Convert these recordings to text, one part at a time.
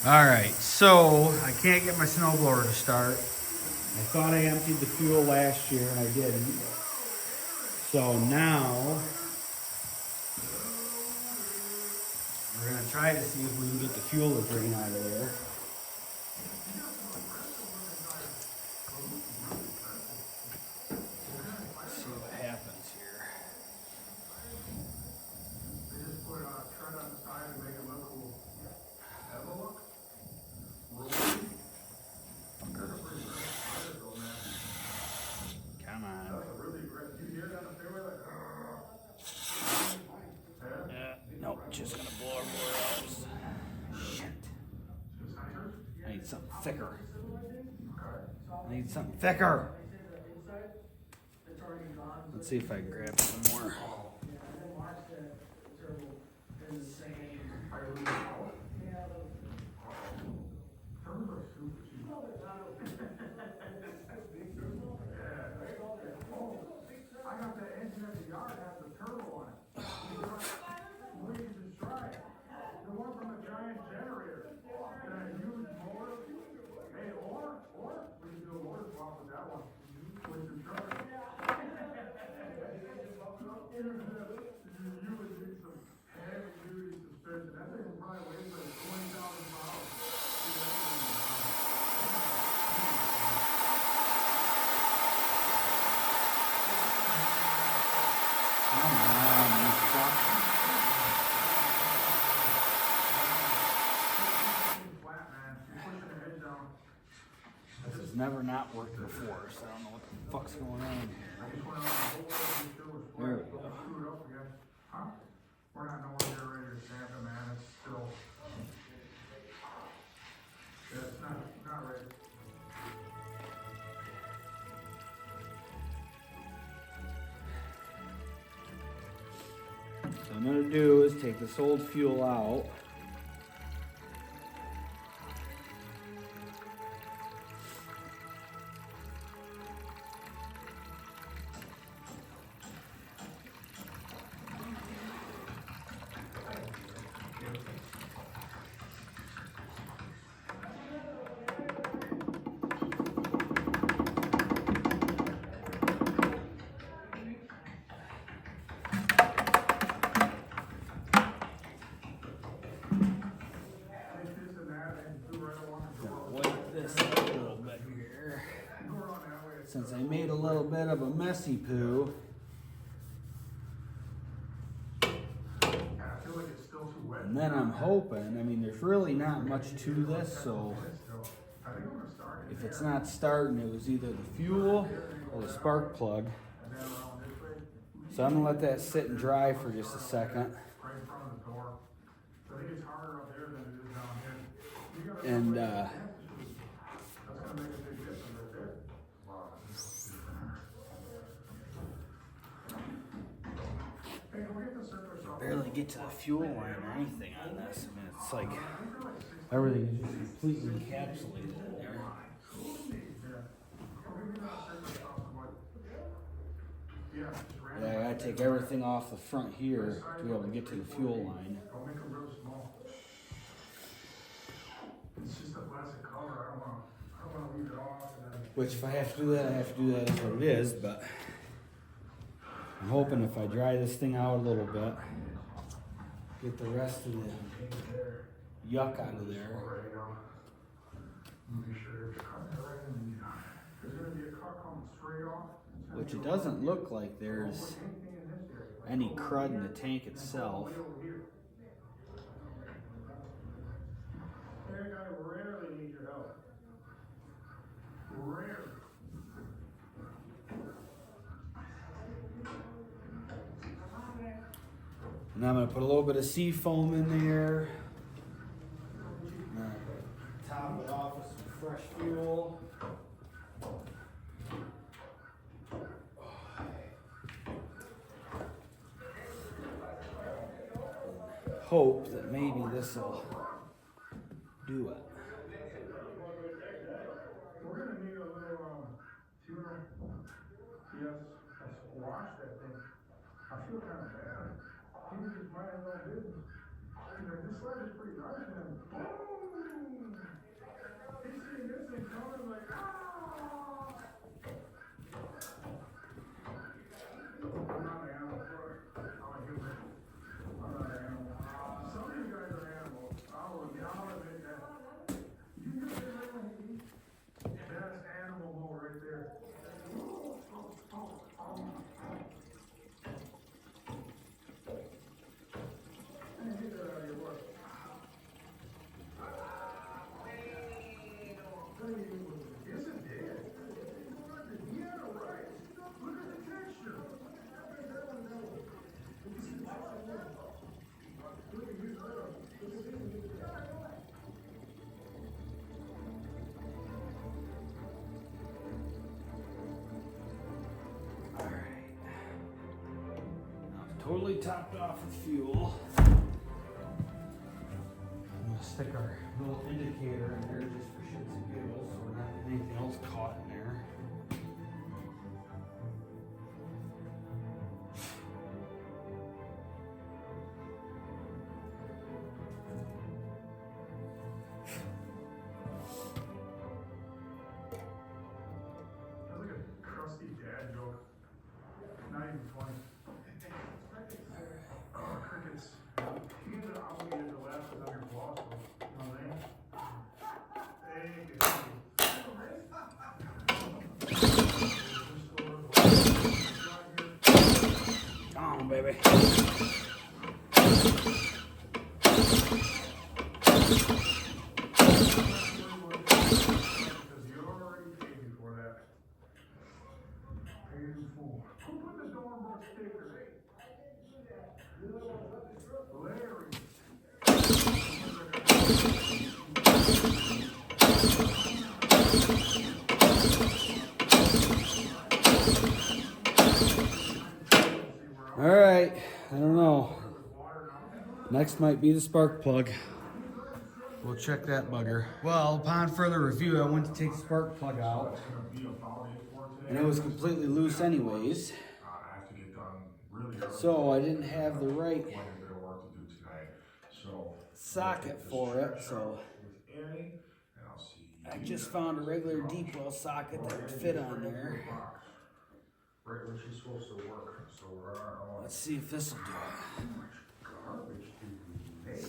All right, so I can't get my snowblower to start. I thought I emptied the fuel last year and I didn't. So now we're gonna try to see if we can get the fuel to drain out of there. Let's see what happens here. Come on. Nope, just gonna blow everywhere else. Shit. I need something thicker. Let's see if I can grab some more. I got the engine at the yard, has the turbo on it. We can just try it. The one from a giant generator. And a huge motor. Hey, or we can do a motor swap with that one. With the truck. You would need some heavy duty suspension. That thing will probably weigh like 20,000 pounds. This has never not worked before, so I don't know what the fuck's going on here. There we go. We're not nowhere near ready to stamp it, man. It's still. Yeah, it's not ready. So I'm gonna do is take this old fuel out. Wipe this up a little bit here. Since I made a little bit of a messy poo. And then I'm hoping, I mean, there's really not much to this, so if it's not starting, it was either the fuel or the spark plug. So I'm gonna let that sit and dry for just a second. And barely get to the fuel line or anything on this. I mean, it's like everything is just completely encapsulated in there. Yeah, I gotta take everything off the front here to be able to get to the fuel line. It's just a plastic cover. I don't want to leave it off. Which, if I have to do that, I have to do that. That's what it is. But I'm hoping if I dry this thing out a little bit, get the rest of the yuck out of there. Which it doesn't look like there's any crud in the tank itself. I rarely need your help. Rarely. And I'm going to put a little bit of sea foam in there. Top it off with some fresh fuel. Hope that maybe this will do it. We're going to need a little tuna. Yes, I squashed that thing. I feel kind of bad. He was just minding his own business. He's like, this sled is pretty nice, man. Boom! fully topped off with fuel. I'm gonna stick our little indicator in there just for shits and giggles, so we're not getting anything else caught in there. That's like a crusty dad joke. Not even funny. Oh, crickets. You get the obligated to laugh without your boss. You know what I mean? Come on, baby. All right, I don't know. Next might be the spark plug. We'll check that bugger. Well, upon further review, I went to take the spark plug out, and it was completely loose anyways. So I didn't have the right socket for it, so I just found a regular deep well socket that would fit on there. Right when she's supposed to work, so we're on our own. Let's see if this will do it. How much garbage do we make?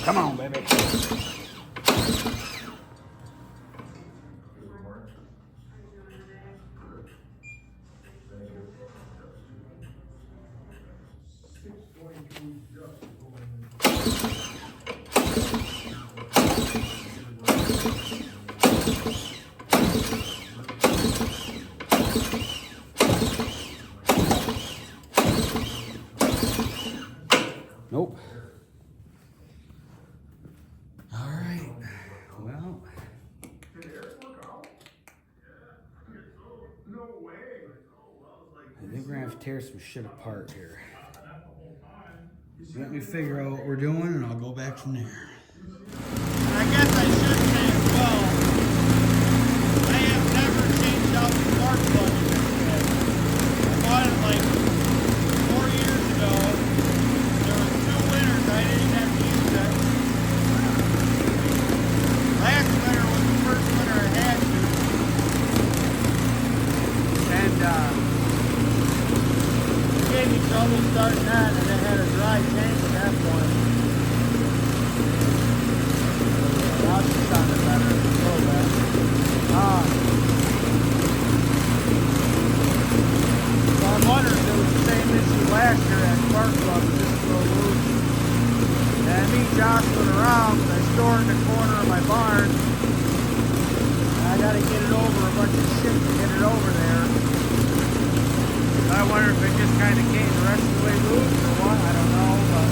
Come on, baby. Nope. All right. Well, Did Eric work out? No way. I think we're gonna have to tear some shit apart here. Let me figure out what we're doing, and I'll go back from there. I guess I should say as well, I have never changed out the spark plug in this thing. I bought it like 4 years ago. There was 2 winters I didn't have to use it. Last winter was the first winter I had to. And it gave me trouble starting that, and it had a dry tank at that point. Now she sounded better a little bit. So I'm wondering if it was the same issue last year at spark plug, was just a little loose. And me jostling around, I store it in the corner of my barn. And I gotta get it over a bunch of shit to get it over there. I wonder if it just kind of came the rest of the way loose or what, I don't know, but